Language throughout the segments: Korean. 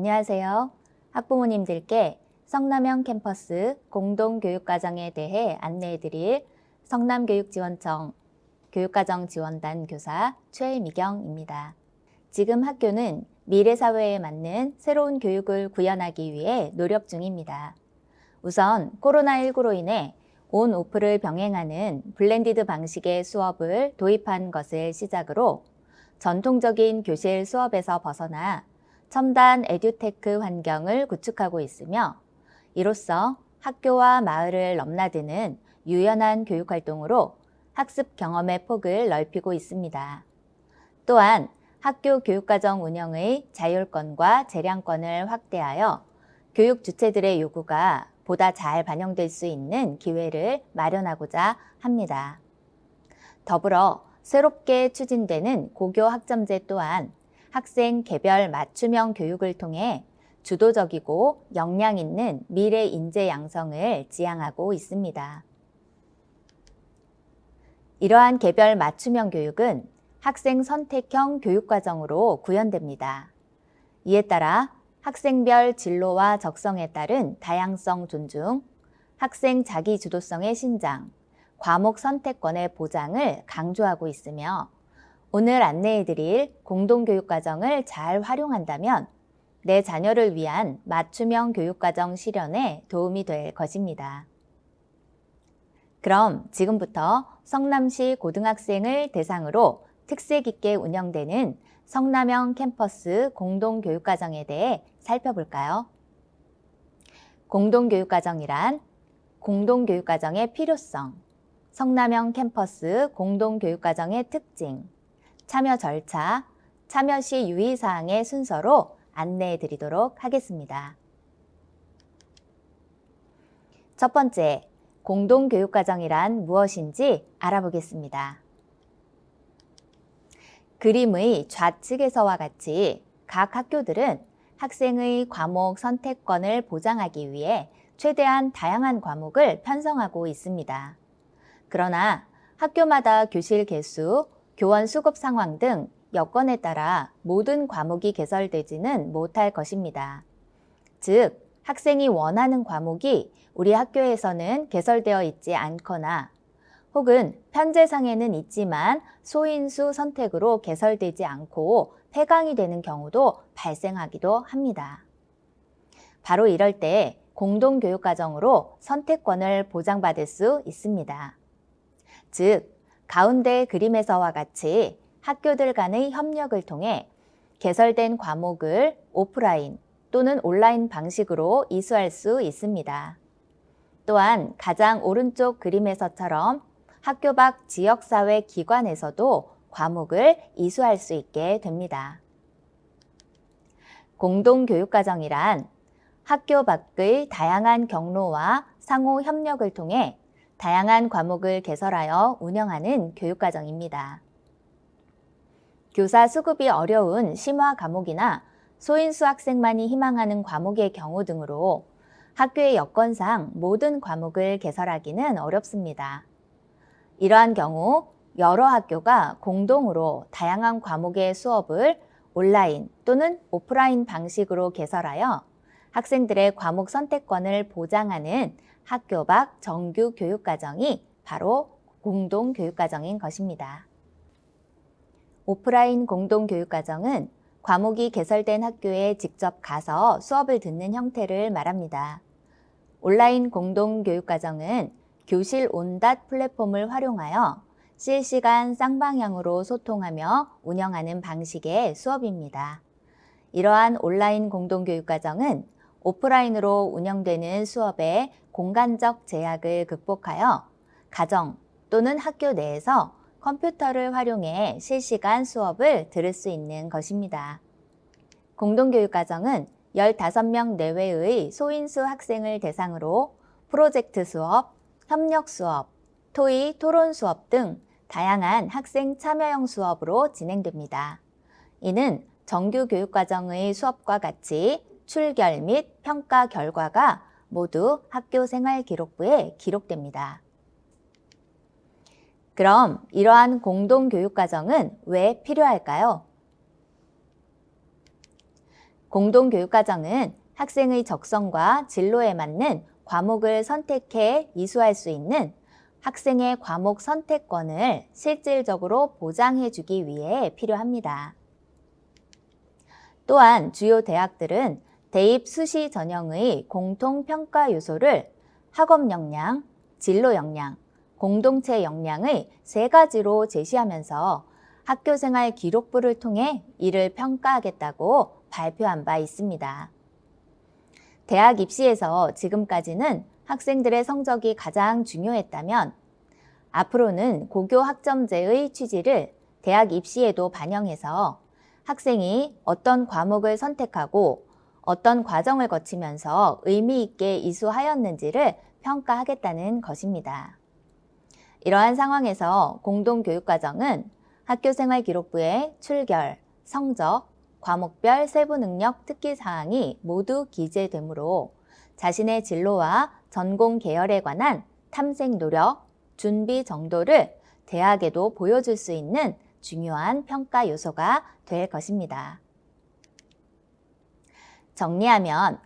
안녕하세요. 학부모님들께 성남형 캠퍼스 공동교육과정에 대해 안내해드릴 성남교육지원청 교육과정지원단 교사 최미경입니다. 지금 학교는 미래사회에 맞는 새로운 교육을 구현하기 위해 노력 중입니다. 우선 코로나19로 인해 온-오프를 병행하는 블렌디드 방식의 수업을 도입한 것을 시작으로 전통적인 교실 수업에서 벗어나 첨단 에듀테크 환경을 구축하고 있으며 이로써 학교와 마을을 넘나드는 유연한 교육활동으로 학습 경험의 폭을 넓히고 있습니다. 또한 학교 교육과정 운영의 자율권과 재량권을 확대하여 교육 주체들의 요구가 보다 잘 반영될 수 있는 기회를 마련하고자 합니다. 더불어 새롭게 추진되는 고교 학점제 또한 학생 개별 맞춤형 교육을 통해 주도적이고 역량 있는 미래 인재 양성을 지향하고 있습니다. 이러한 개별 맞춤형 교육은 학생 선택형 교육과정으로 구현됩니다. 이에 따라 학생별 진로와 적성에 따른 다양성 존중, 학생 자기주도성의 신장, 과목 선택권의 보장을 강조하고 있으며 오늘 안내해드릴 공동교육과정을 잘 활용한다면 내 자녀를 위한 맞춤형 교육과정 실현에 도움이 될 것입니다. 그럼 지금부터 성남시 고등학생을 대상으로 특색 있게 운영되는 성남형 캠퍼스 공동교육과정에 대해 살펴볼까요? 공동교육과정이란 공동교육과정의 필요성, 성남형 캠퍼스 공동교육과정의 특징, 참여 절차, 참여 시 유의사항의 순서로 안내해 드리도록 하겠습니다. 첫 번째, 공동교육과정이란 무엇인지 알아보겠습니다. 그림의 좌측에서와 같이 각 학교들은 학생의 과목 선택권을 보장하기 위해 최대한 다양한 과목을 편성하고 있습니다. 그러나 학교마다 교실 개수, 교원 수급 상황 등 여건에 따라 모든 과목이 개설되지는 못할 것입니다. 즉, 학생이 원하는 과목이 우리 학교에서는 개설되어 있지 않거나 혹은 편제상에는 있지만 소인수 선택으로 개설되지 않고 폐강이 되는 경우도 발생하기도 합니다. 바로 이럴 때 공동교육과정으로 선택권을 보장받을 수 있습니다. 즉, 가운데 그림에서와 같이 학교들 간의 협력을 통해 개설된 과목을 오프라인 또는 온라인 방식으로 이수할 수 있습니다. 또한 가장 오른쪽 그림에서처럼 학교 밖 지역사회 기관에서도 과목을 이수할 수 있게 됩니다. 공동교육과정이란 학교 밖의 다양한 경로와 상호 협력을 통해 다양한 과목을 개설하여 운영하는 교육과정입니다. 교사 수급이 어려운 심화 과목이나 소인수 학생만이 희망하는 과목의 경우 등으로 학교의 여건상 모든 과목을 개설하기는 어렵습니다. 이러한 경우 여러 학교가 공동으로 다양한 과목의 수업을 온라인 또는 오프라인 방식으로 개설하여 학생들의 과목 선택권을 보장하는 학교 밖 정규 교육과정이 바로 공동교육과정인 것입니다. 오프라인 공동교육과정은 과목이 개설된 학교에 직접 가서 수업을 듣는 형태를 말합니다. 온라인 공동교육과정은 교실 온닷 플랫폼을 활용하여 실시간 쌍방향으로 소통하며 운영하는 방식의 수업입니다. 이러한 온라인 공동교육과정은 오프라인으로 운영되는 수업의 공간적 제약을 극복하여 가정 또는 학교 내에서 컴퓨터를 활용해 실시간 수업을 들을 수 있는 것입니다. 공동교육과정은 15명 내외의 소인수 학생을 대상으로 프로젝트 수업, 협력 수업, 토의, 토론 수업 등 다양한 학생 참여형 수업으로 진행됩니다. 이는 정규 교육과정의 수업과 같이 출결 및 평가 결과가 모두 학교 생활기록부에 기록됩니다. 그럼 이러한 공동교육과정은 왜 필요할까요? 공동교육과정은 학생의 적성과 진로에 맞는 과목을 선택해 이수할 수 있는 학생의 과목 선택권을 실질적으로 보장해 주기 위해 필요합니다. 또한 주요 대학들은 대입 수시 전형의 공통평가 요소를 학업 역량, 진로 역량, 공동체 역량의 세 가지로 제시하면서 학교생활 기록부를 통해 이를 평가하겠다고 발표한 바 있습니다. 대학 입시에서 지금까지는 학생들의 성적이 가장 중요했다면 앞으로는 고교 학점제의 취지를 대학 입시에도 반영해서 학생이 어떤 과목을 선택하고 어떤 과정을 거치면서 의미 있게 이수하였는지를 평가하겠다는 것입니다. 이러한 상황에서 공동교육과정은 학교생활기록부에 출결, 성적, 과목별 세부능력 특기사항이 모두 기재되므로 자신의 진로와 전공 계열에 관한 탐색 노력, 준비 정도를 대학에도 보여줄 수 있는 중요한 평가 요소가 될 것입니다. 정리하면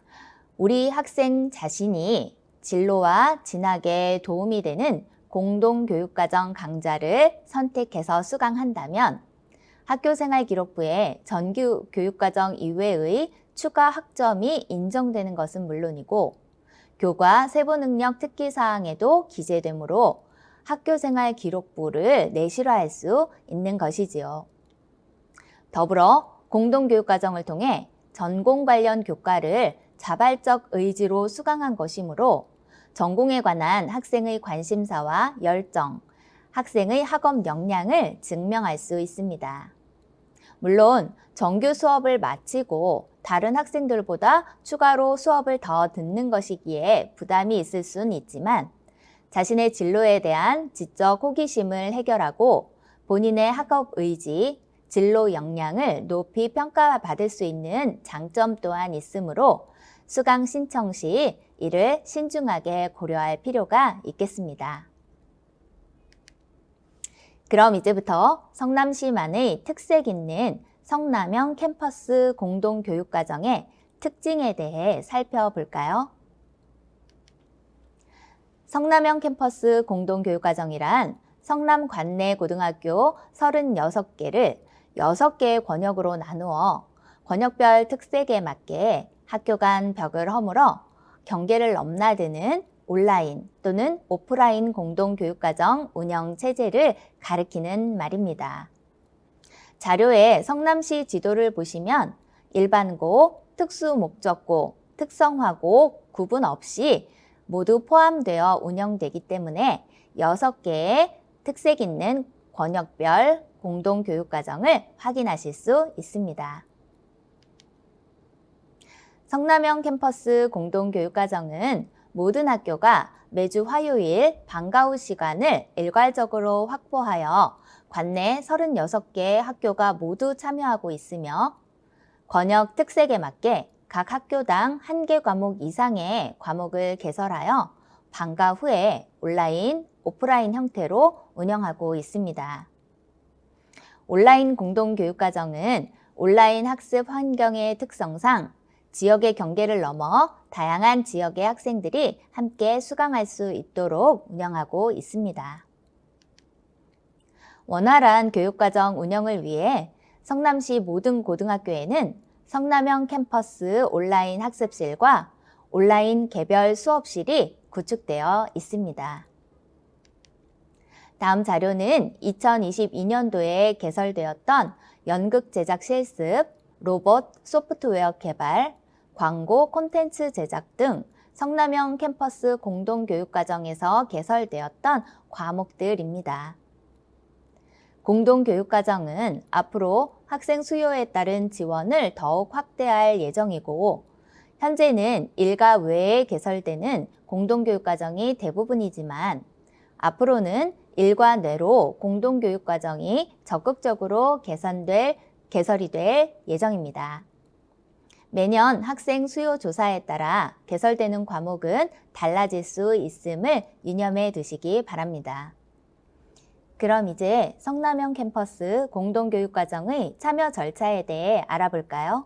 우리 학생 자신이 진로와 진학에 도움이 되는 공동교육과정 강좌를 선택해서 수강한다면 학교생활기록부에 정규 교육과정 이외의 추가 학점이 인정되는 것은 물론이고 교과 세부능력 특기사항에도 기재되므로 학교생활기록부를 내실화할 수 있는 것이지요. 더불어 공동교육과정을 통해 전공 관련 교과를 자발적 의지로 수강한 것이므로 전공에 관한 학생의 관심사와 열정, 학생의 학업 역량을 증명할 수 있습니다. 물론 정규 수업을 마치고 다른 학생들보다 추가로 수업을 더 듣는 것이기에 부담이 있을 수는 있지만 자신의 진로에 대한 지적 호기심을 해결하고 본인의 학업 의지, 진로 역량을 높이 평가받을 수 있는 장점 또한 있으므로 수강 신청 시 이를 신중하게 고려할 필요가 있겠습니다. 그럼 이제부터 성남시만의 특색 있는 성남형 캠퍼스 공동교육과정의 특징에 대해 살펴볼까요? 성남형 캠퍼스 공동교육과정이란 성남 관내 고등학교 36개를 6개의 권역으로 나누어 권역별 특색에 맞게 학교 간 벽을 허물어 경계를 넘나드는 온라인 또는 오프라인 공동교육과정 운영 체제를 가리키는 말입니다. 자료에 성남시 지도를 보시면 일반고, 특수목적고, 특성화고 구분 없이 모두 포함되어 운영되기 때문에 6개의 특색 있는 권역별 공동교육과정을 확인하실 수 있습니다. 성남형 캠퍼스 공동교육과정은 모든 학교가 매주 화요일 방과 후 시간을 일괄적으로 확보하여 관내 36개 학교가 모두 참여하고 있으며 권역 특색에 맞게 각 학교당 1개 과목 이상의 과목을 개설하여 방과 후에 온라인, 오프라인 형태로 운영하고 있습니다. 온라인 공동교육과정은 온라인 학습 환경의 특성상 지역의 경계를 넘어 다양한 지역의 학생들이 함께 수강할 수 있도록 운영하고 있습니다. 원활한 교육과정 운영을 위해 성남시 모든 고등학교에는 성남형 캠퍼스 온라인 학습실과 온라인 개별 수업실이 구축되어 있습니다. 다음 자료는 2022년도에 개설되었던 연극 제작 실습, 로봇 소프트웨어 개발, 광고 콘텐츠 제작 등 성남형 캠퍼스 공동교육과정에서 개설되었던 과목들입니다. 공동교육과정은 앞으로 학생 수요에 따른 지원을 더욱 확대할 예정이고 현재는 일가 외에 개설되는 공동교육과정이 대부분이지만 앞으로는 일과 내로 공동교육과정이 적극적으로 개설이 될 예정입니다. 매년 학생 수요 조사에 따라 개설되는 과목은 달라질 수 있음을 유념해 두시기 바랍니다. 그럼 이제 성남형 캠퍼스 공동교육과정의 참여 절차에 대해 알아볼까요?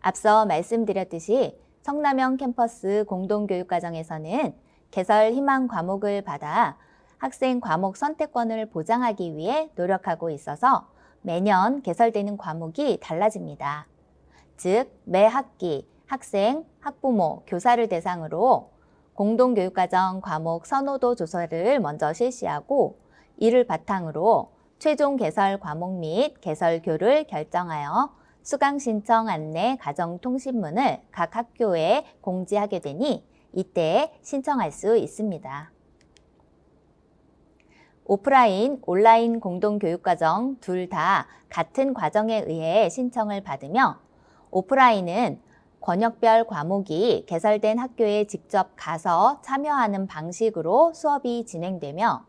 앞서 말씀드렸듯이 성남형 캠퍼스 공동교육과정에서는 개설 희망 과목을 받아 학생 과목 선택권을 보장하기 위해 노력하고 있어서 매년 개설되는 과목이 달라집니다. 즉, 매 학기 학생, 학부모, 교사를 대상으로 공동교육과정 과목 선호도 조사를 먼저 실시하고 이를 바탕으로 최종 개설 과목 및 개설교를 결정하여 수강 신청 안내 가정통신문을 각 학교에 공지하게 되니 이때 신청할 수 있습니다. 오프라인, 온라인 공동교육과정 둘 다 같은 과정에 의해 신청을 받으며 오프라인은 권역별 과목이 개설된 학교에 직접 가서 참여하는 방식으로 수업이 진행되며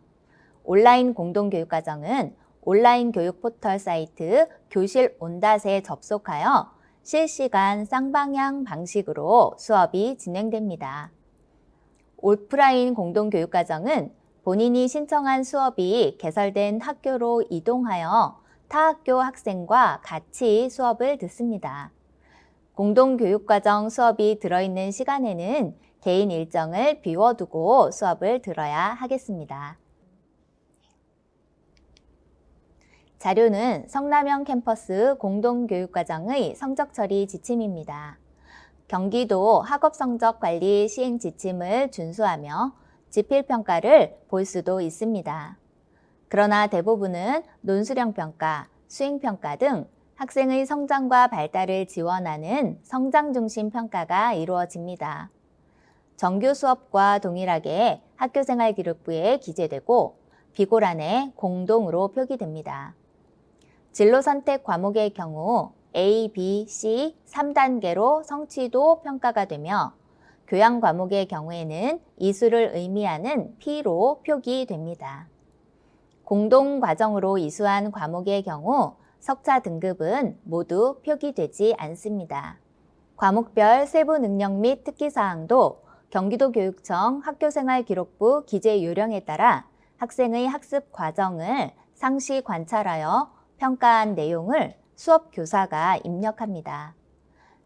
온라인 공동교육과정은 온라인 교육 포털 사이트 교실 온닷에 접속하여 실시간 쌍방향 방식으로 수업이 진행됩니다. 오프라인 공동교육과정은 본인이 신청한 수업이 개설된 학교로 이동하여 타 학교 학생과 같이 수업을 듣습니다. 공동교육과정 수업이 들어있는 시간에는 개인 일정을 비워두고 수업을 들어야 하겠습니다. 자료는 성남형 캠퍼스 공동교육과정의 성적 처리 지침입니다. 경기도 학업성적관리 시행 지침을 준수하며 지필평가를 볼 수도 있습니다. 그러나 대부분은 논술형평가, 수행평가 등 학생의 성장과 발달을 지원하는 성장중심 평가가 이루어집니다. 정규 수업과 동일하게 학교생활기록부에 기재되고 비고란에 공동으로 표기됩니다. 진로 선택 과목의 경우 A, B, C 3단계로 성취도 평가가 되며 교양 과목의 경우에는 이수를 의미하는 P로 표기됩니다. 공동 과정으로 이수한 과목의 경우 석차 등급은 모두 표기되지 않습니다. 과목별 세부 능력 및 특기사항도 경기도교육청 학교생활기록부 기재 요령에 따라 학생의 학습 과정을 상시 관찰하여 평가한 내용을 수업 교사가 입력합니다.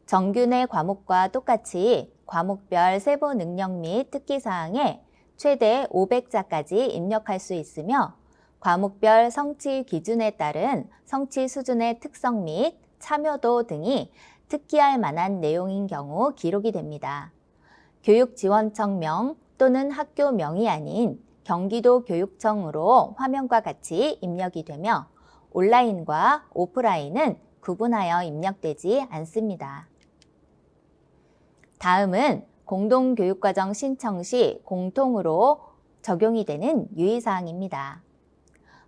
정규 내 과목과 똑같이 과목별 세부 능력 및 특기사항에 최대 500자까지 입력할 수 있으며 과목별 성취 기준에 따른 성취 수준의 특성 및 참여도 등이 특기할 만한 내용인 경우 기록이 됩니다. 교육지원청명 또는 학교명이 아닌 경기도교육청으로 화면과 같이 입력이 되며 온라인과 오프라인은 구분하여 입력되지 않습니다. 다음은 공동교육과정 신청 시 공통으로 적용이 되는 유의사항입니다.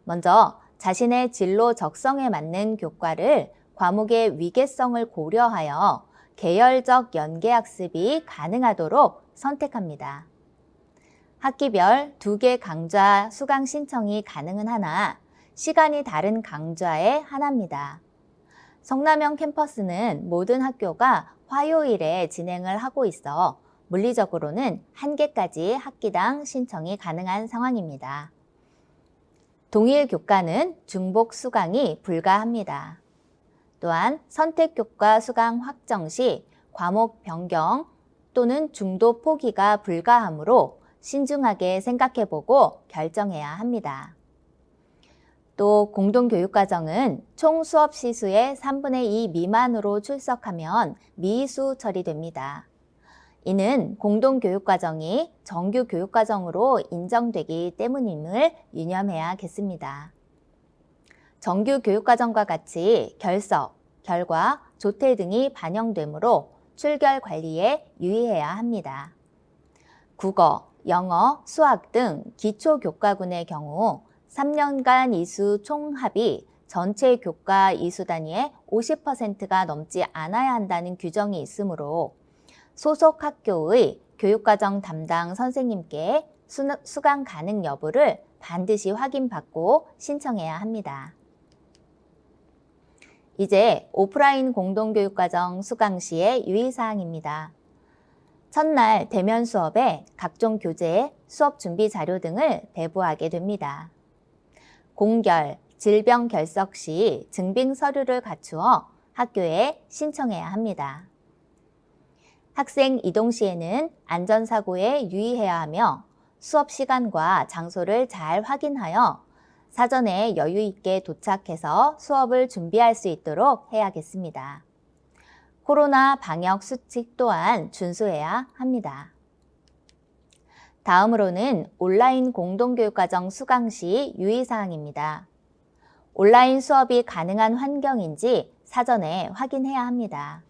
먼저 자신의 진로 적성에 맞는 교과를 과목의 위계성을 고려하여 계열적 연계학습이 가능하도록 선택합니다. 학기별 2개 강좌 수강 신청이 가능은 하나 시간이 다른 강좌에 하나입니다. 성남형 캠퍼스는 모든 학교가 화요일에 진행을 하고 있어 물리적으로는 1개까지 학기당 신청이 가능한 상황입니다. 동일 교과는 중복 수강이 불가합니다. 또한 선택교과 수강 확정 시 과목 변경 또는 중도 포기가 불가하므로 신중하게 생각해보고 결정해야 합니다. 또 공동교육과정은 총 수업 시수의 3분의 2 미만으로 출석하면 미수 처리됩니다. 이는 공동교육과정이 정규 교육과정으로 인정되기 때문임을 유념해야겠습니다. 정규 교육과정과 같이 결석, 결과, 조퇴 등이 반영되므로 출결 관리에 유의해야 합니다. 국어, 영어, 수학 등 기초교과군의 경우 3년간 이수 총합이 전체 교과 이수 단위의 50%가 넘지 않아야 한다는 규정이 있으므로 소속 학교의 교육과정 담당 선생님께 수강 가능 여부를 반드시 확인받고 신청해야 합니다. 이제 오프라인 공동교육과정 수강 시의 유의사항입니다. 첫날 대면 수업에 각종 교재, 수업 준비 자료 등을 배부하게 됩니다. 공결, 질병 결석 시 증빙 서류를 갖추어 학교에 신청해야 합니다. 학생 이동 시에는 안전사고에 유의해야 하며 수업 시간과 장소를 잘 확인하여 사전에 여유 있게 도착해서 수업을 준비할 수 있도록 해야겠습니다. 코로나 방역 수칙 또한 준수해야 합니다. 다음으로는 온라인 공동교육과정 수강 시 유의사항입니다. 온라인 수업이 가능한 환경인지 사전에 확인해야 합니다.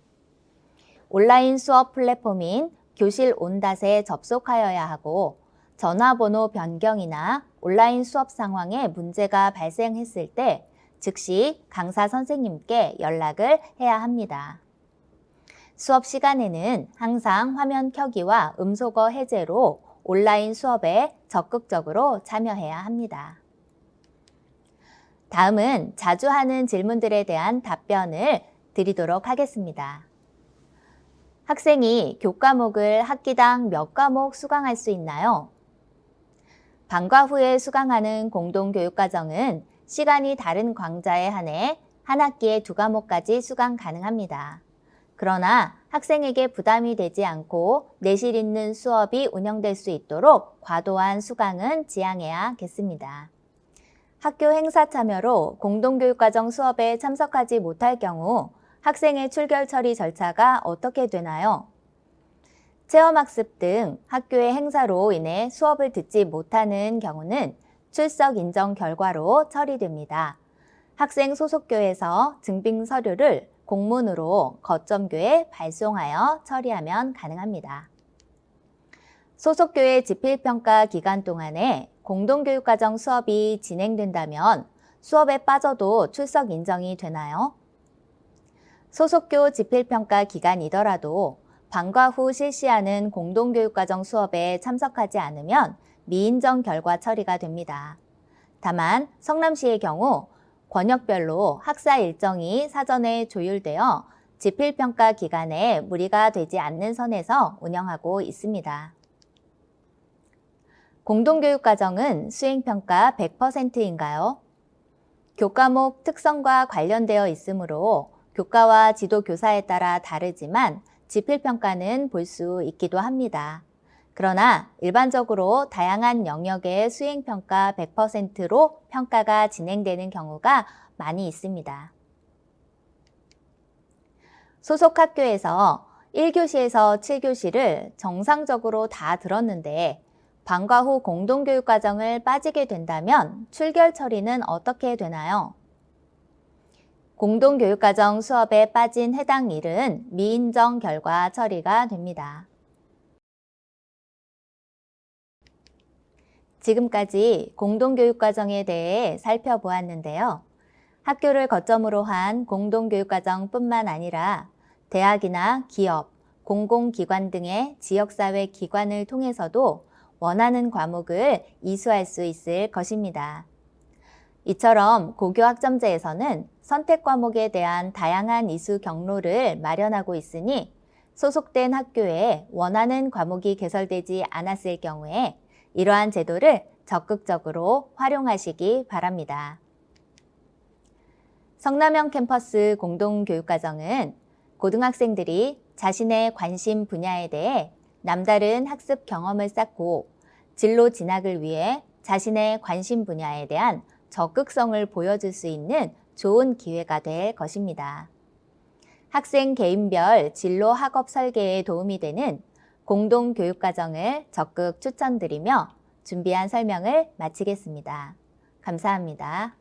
온라인 수업 플랫폼인 교실 온닷에 접속하여야 하고 전화번호 변경이나 온라인 수업 상황에 문제가 발생했을 때 즉시 강사 선생님께 연락을 해야 합니다. 수업 시간에는 항상 화면 켜기와 음소거 해제로 온라인 수업에 적극적으로 참여해야 합니다. 다음은 자주 하는 질문들에 대한 답변을 드리도록 하겠습니다. 학생이 교과목을 학기당 몇 과목 수강할 수 있나요? 방과 후에 수강하는 공동교육과정은 시간이 다른 강좌에 한해 한 학기에 2과목까지 수강 가능합니다. 그러나 학생에게 부담이 되지 않고 내실 있는 수업이 운영될 수 있도록 과도한 수강은 지양해야겠습니다. 학교 행사 참여로 공동교육과정 수업에 참석하지 못할 경우 학생의 출결 처리 절차가 어떻게 되나요? 체험학습 등 학교의 행사로 인해 수업을 듣지 못하는 경우는 출석 인정 결과로 처리됩니다. 학생 소속교에서 증빙 서류를 공문으로 거점교에 발송하여 처리하면 가능합니다. 소속교의 지필평가 기간 동안에 공동교육과정 수업이 진행된다면 수업에 빠져도 출석 인정이 되나요? 소속교 지필평가 기간이더라도 방과 후 실시하는 공동교육과정 수업에 참석하지 않으면 미인정 결과 처리가 됩니다. 다만 성남시의 경우 권역별로 학사 일정이 사전에 조율되어 지필평가 기간에 무리가 되지 않는 선에서 운영하고 있습니다. 공동교육과정은 수행평가 100%인가요? 교과목 특성과 관련되어 있으므로 교과와 지도교사에 따라 다르지만 지필평가는 볼 수 있기도 합니다. 그러나 일반적으로 다양한 영역의 수행평가 100%로 평가가 진행되는 경우가 많이 있습니다. 소속 학교에서 1교시에서 7교시를 정상적으로 다 들었는데 방과 후 공동교육과정을 빠지게 된다면 출결 처리는 어떻게 되나요? 공동교육과정 수업에 빠진 해당 일은 미인정 결과 처리가 됩니다. 지금까지 공동교육과정에 대해 살펴보았는데요. 학교를 거점으로 한 공동교육과정뿐만 아니라 대학이나 기업, 공공기관 등의 지역사회 기관을 통해서도 원하는 과목을 이수할 수 있을 것입니다. 이처럼 고교학점제에서는 선택 과목에 대한 다양한 이수 경로를 마련하고 있으니 소속된 학교에 원하는 과목이 개설되지 않았을 경우에 이러한 제도를 적극적으로 활용하시기 바랍니다. 성남형 캠퍼스 공동교육과정은 고등학생들이 자신의 관심 분야에 대해 남다른 학습 경험을 쌓고 진로 진학을 위해 자신의 관심 분야에 대한 적극성을 보여줄 수 있는 좋은 기회가 될 것입니다. 학생 개인별 진로 학업 설계에 도움이 되는 공동교육과정을 적극 추천드리며 준비한 설명을 마치겠습니다. 감사합니다.